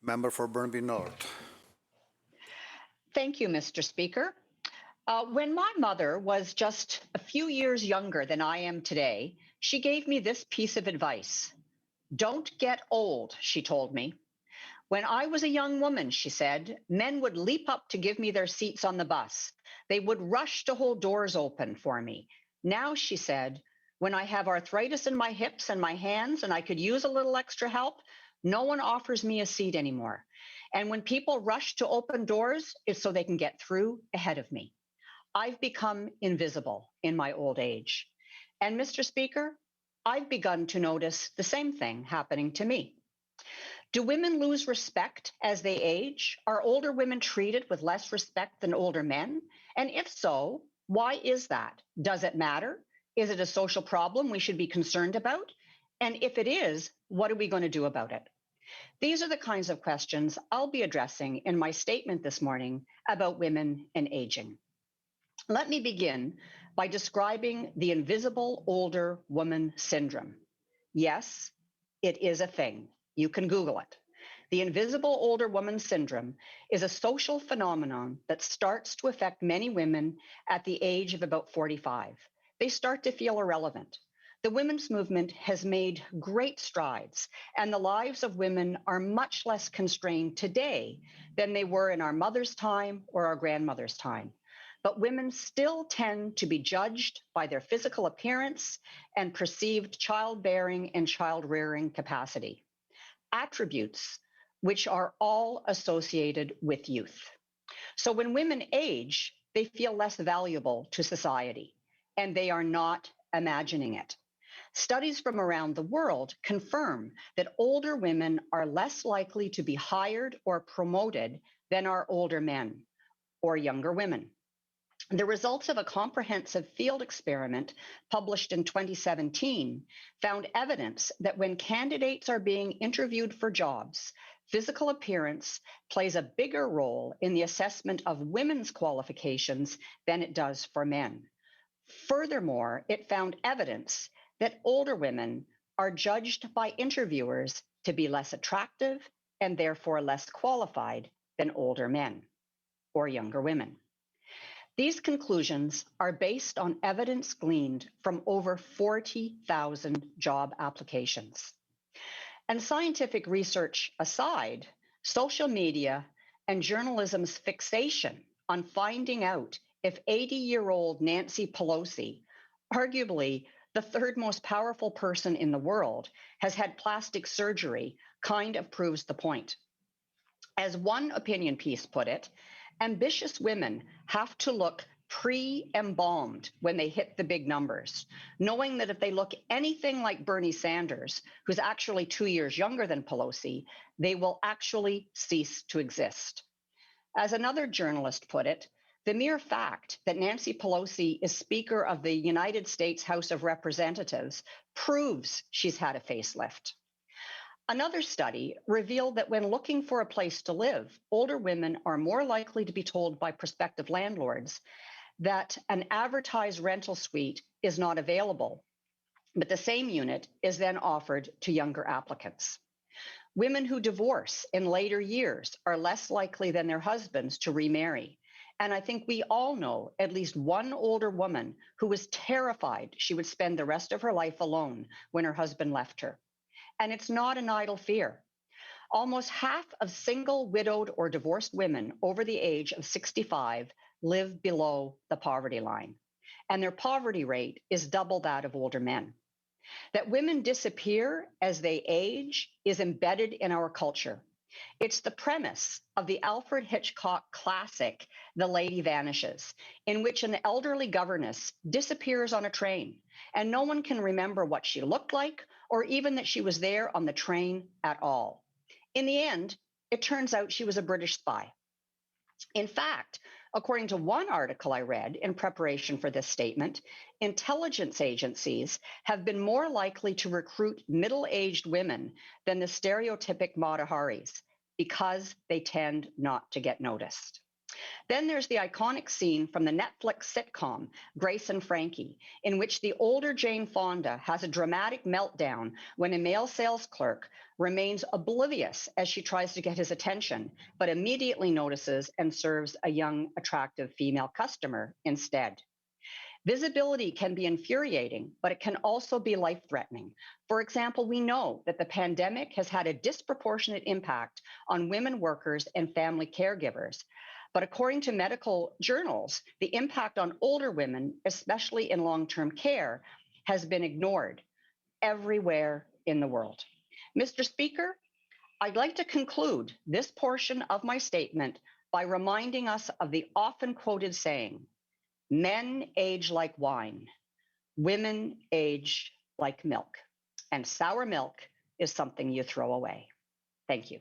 Member for Burnaby North. Thank you, Mr. Speaker. When my mother was just a few years younger than I am today, she gave me this piece of advice. Don't get old, she told me. When I was a young woman, she said, men would leap up to give me their seats on the bus. They would rush to hold doors open for me. Now, she said, when I have arthritis in my hips and my hands and I could use a little extra help, no one offers me a seat anymore. And when people rush to open doors, it's so they can get through ahead of me. I've become invisible in my old age. And Mr. Speaker, I've begun to notice the same thing happening to me. Do women lose respect as they age? Are older women treated with less respect than older men? And if so, why is that? Does it matter? Is it a social problem we should be concerned about? And if it is, what are we going to do about it? These are the kinds of questions I'll be addressing in my statement this morning about women and aging. Let me begin by describing the invisible older woman syndrome. Yes, it is a thing. You can Google it. The invisible older woman syndrome is a social phenomenon that starts to affect many women at the age of about 45. They start to feel irrelevant. The women's movement has made great strides, and the lives of women are much less constrained today than they were in our mother's time or our grandmother's time. But women still tend to be judged by their physical appearance and perceived childbearing and child rearing capacity, attributes which are all associated with youth. So when women age, they feel less valuable to society, and they are not imagining it. Studies from around the world confirm that older women are less likely to be hired or promoted than are older men or younger women. The results of a comprehensive field experiment published in 2017 found evidence that when candidates are being interviewed for jobs, physical appearance plays a bigger role in the assessment of women's qualifications than it does for men. Furthermore, it found evidence that older women are judged by interviewers to be less attractive and therefore less qualified than older men or younger women. These conclusions are based on evidence gleaned from over 40,000 job applications. And scientific research aside, social media and journalism's fixation on finding out if 80-year-old Nancy Pelosi, arguably the third most powerful person in the world, has had plastic surgery kind of proves the point. As one opinion piece put it, ambitious women have to look pre-embalmed when they hit the big numbers, knowing that if they look anything like Bernie Sanders, who's actually 2 years younger than Pelosi, they will actually cease to exist. As another journalist put it, the mere fact that Nancy Pelosi is Speaker of the United States House of Representatives proves she's had a facelift. Another study revealed that when looking for a place to live, older women are more likely to be told by prospective landlords that an advertised rental suite is not available, but the same unit is then offered to younger applicants. Women who divorce in later years are less likely than their husbands to remarry. And I think we all know at least one older woman who was terrified she would spend the rest of her life alone when her husband left her. And it's not an idle fear. Almost half of single, widowed, or divorced women over the age of 65 live below the poverty line, and their poverty rate is double that of older men. That women disappear as they age is embedded in our culture. It's the premise of the Alfred Hitchcock classic, The Lady Vanishes, in which an elderly governess disappears on a train, and no one can remember what she looked like or even that she was there on the train at all. In the end, it turns out she was a British spy. In fact, according to one article I read in preparation for this statement, intelligence agencies have been more likely to recruit middle-aged women than the stereotypic Mata Haris because they tend not to get noticed. Then there's the iconic scene from the Netflix sitcom Grace and Frankie, in which the older Jane Fonda has a dramatic meltdown when a male sales clerk remains oblivious as she tries to get his attention, but immediately notices and serves a young, attractive female customer instead. Visibility can be infuriating, but it can also be life threatening. For example, we know that the pandemic has had a disproportionate impact on women workers and family caregivers. But according to medical journals, the impact on older women, especially in long term care, has been ignored everywhere in the world. Mr. Speaker, I'd like to conclude this portion of my statement by reminding us of the often quoted saying, men age like wine, women age like milk, and sour milk is something you throw away. Thank you.